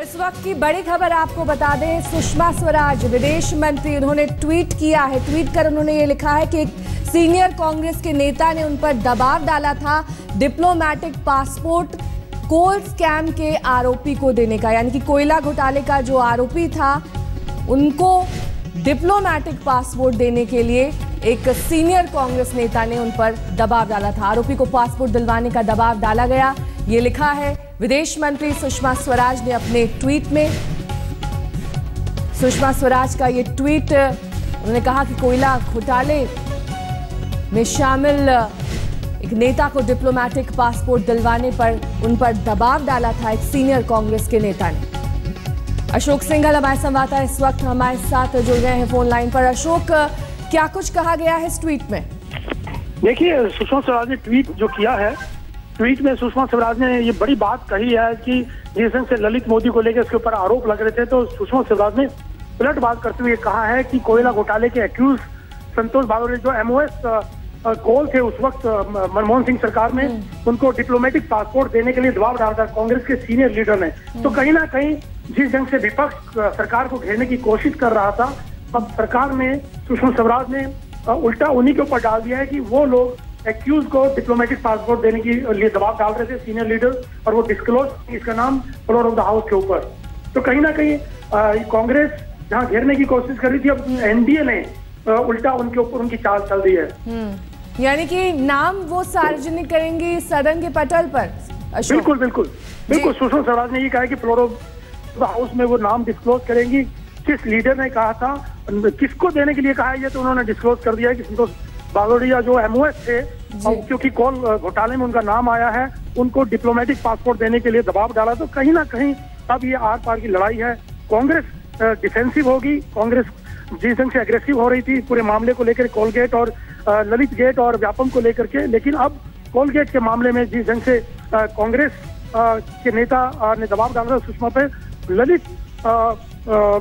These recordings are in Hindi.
इस वक्त की बड़ी खबर आपको बता दें, सुषमा स्वराज विदेश मंत्री, उन्होंने ट्वीट किया है। ट्वीट कर उन्होंने ये लिखा है कि एक सीनियर कांग्रेस के नेता ने उन पर दबाव डाला था डिप्लोमेटिक पासपोर्ट कोल स्कैम के आरोपी को देने का, यानी कि कोयला घोटाले का जो आरोपी था उनको डिप्लोमेटिक पासपोर्ट देने के लिए एक सीनियर कांग्रेस नेता ने उन पर दबाव डाला था। आरोपी को पासपोर्ट दिलवाने का दबाव डाला गया, ये लिखा है विदेश मंत्री सुषमा स्वराज ने अपने ट्वीट में। सुषमा स्वराज का ये ट्वीट, उन्होंने कहा कि कोयला घोटाले में शामिल एक नेता को डिप्लोमेटिक पासपोर्ट दिलवाने पर उन पर दबाव डाला था एक सीनियर कांग्रेस के नेता ने। अशोक सिंघल हमारे संवाददाता इस वक्त हमारे साथ जुड़ गए हैं फोन लाइन पर। अशोक, क्या कुछ कहा गया है इस ट्वीट में? देखिए, सुषमा स्वराज ने ट्वीट जो किया है, ट्वीट में सुषमा स्वराज ने ये बड़ी बात कही है कि जिस ढंग से ललित मोदी को लेकर इसके ऊपर आरोप लग रहे थे, तो सुषमा स्वराज ने उलट बात करते हुए कहा है कि कोयला घोटाले के एक्यूज संतोष भागोरे जो एमओएस कोल थे उस वक्त मनमोहन सिंह सरकार में, उनको डिप्लोमेटिक पासपोर्ट देने के लिए दबाव डाला था कांग्रेस के सीनियर लीडर ने। तो कहीं ना कहीं जिस ढंग से विपक्ष सरकार को घेरने की कोशिश कर रहा था, अब सरकार ने, सुषमा स्वराज ने उल्टा उन्हीं के ऊपर डाल दिया है कि वो लोग एक्यूज को डिप्लोमेटिक पासपोर्ट देने के लिए दबाव डाल रहे थे सीनियर लीडर, और वो डिस्क्लोज इसका नाम फ्लोर ऑफ द हाउस के ऊपर। तो कहीं ना कहीं कांग्रेस जहां घेरने की कोशिश कर रही थी, अब एनडीए ने उल्टा उनके ऊपर उनकी चाल चल दी है। यानी कि नाम वो सार्वजनिक करेंगी सदन के पटल पर। बिल्कुल बिल्कुल बिल्कुल, सुषमा स्वराज ने ये कहा कि फ्लोर ऑफ द हाउस में वो नाम डिस्क्लोज करेंगी। किस लीडर ने कहा था, किसको देने के लिए कहा है, ये तो उन्होंने डिस्क्लोज कर दिया है कि संतोष बागोरिया जो एमओएस थे, क्योंकि कोल घोटाले में उनका नाम आया है, उनको डिप्लोमेटिक पासपोर्ट देने के लिए दबाव डाला। तो कहीं ना कहीं अब ये आर पार की लड़ाई है। कांग्रेस डिफेंसिव होगी, कांग्रेस जिस ढंग से एग्रेसिव हो रही थी पूरे मामले को लेकर, कोलगेट और ललित गेट और व्यापम को लेकर के, लेकिन अब कोलगेट के मामले में जिस ढंग से कांग्रेस के नेता ने दबाव डाला सुषमा पे, ललित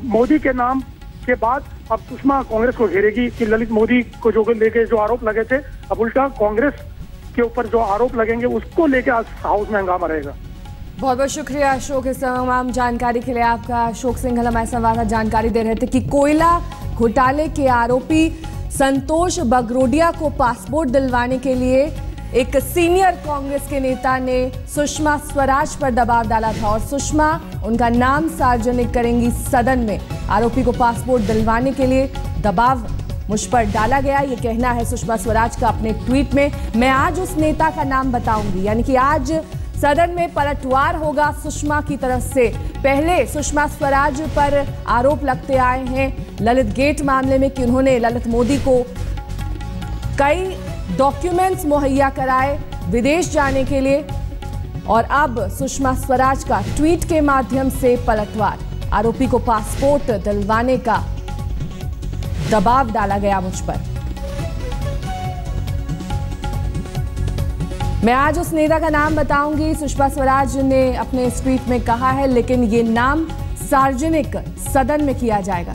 मोदी के नाम के बाद अब सुषमा कांग्रेस को घेरेगी कि ललित मोदी को जो लेके जो आरोप लगे थे, अब उल्टा कांग्रेस के ऊपर जो आरोप लगेंगे उसको लेके आज हाउस में हंगामा रहेगा। बहुत बहुत शुक्रिया अशोक, इस तमाम जानकारी के लिए आपका। अशोक सिंघल हमारे संवाददाता जानकारी दे रहे थे कि कोयला घोटाले के आरोपी संतोष बागरोडिया को पासपोर्ट दिलवाने के लिए एक सीनियर कांग्रेस के नेता ने सुषमा स्वराज पर दबाव डाला था, और सुषमा उनका नाम सार्वजनिक करेंगी सदन में। आरोपी को पासपोर्ट दिलवाने के लिए दबाव मुझ पर डाला गया, ये कहना है सुषमा स्वराज का अपने ट्वीट में। मैं आज उस नेता का नाम बताऊंगी, यानी कि आज सदन में पलटवार होगा सुषमा की तरफ से। पहले सुषमा स्वराज पर आरोप लगते आए हैं ललित गेट मामले में कि उन्होंने ललित मोदी को कई डॉक्यूमेंट्स मुहैया कराए विदेश जाने के लिए, और अब सुषमा स्वराज का ट्वीट के माध्यम से पलटवार। आरोपी को पासपोर्ट दिलवाने का दबाव डाला गया मुझ पर। मैं आज उस नेता का नाम बताऊंगी, सुषमा स्वराज ने अपने इस ट्वीट में कहा है, लेकिन ये नाम सार्वजनिक सदन में किया जाएगा।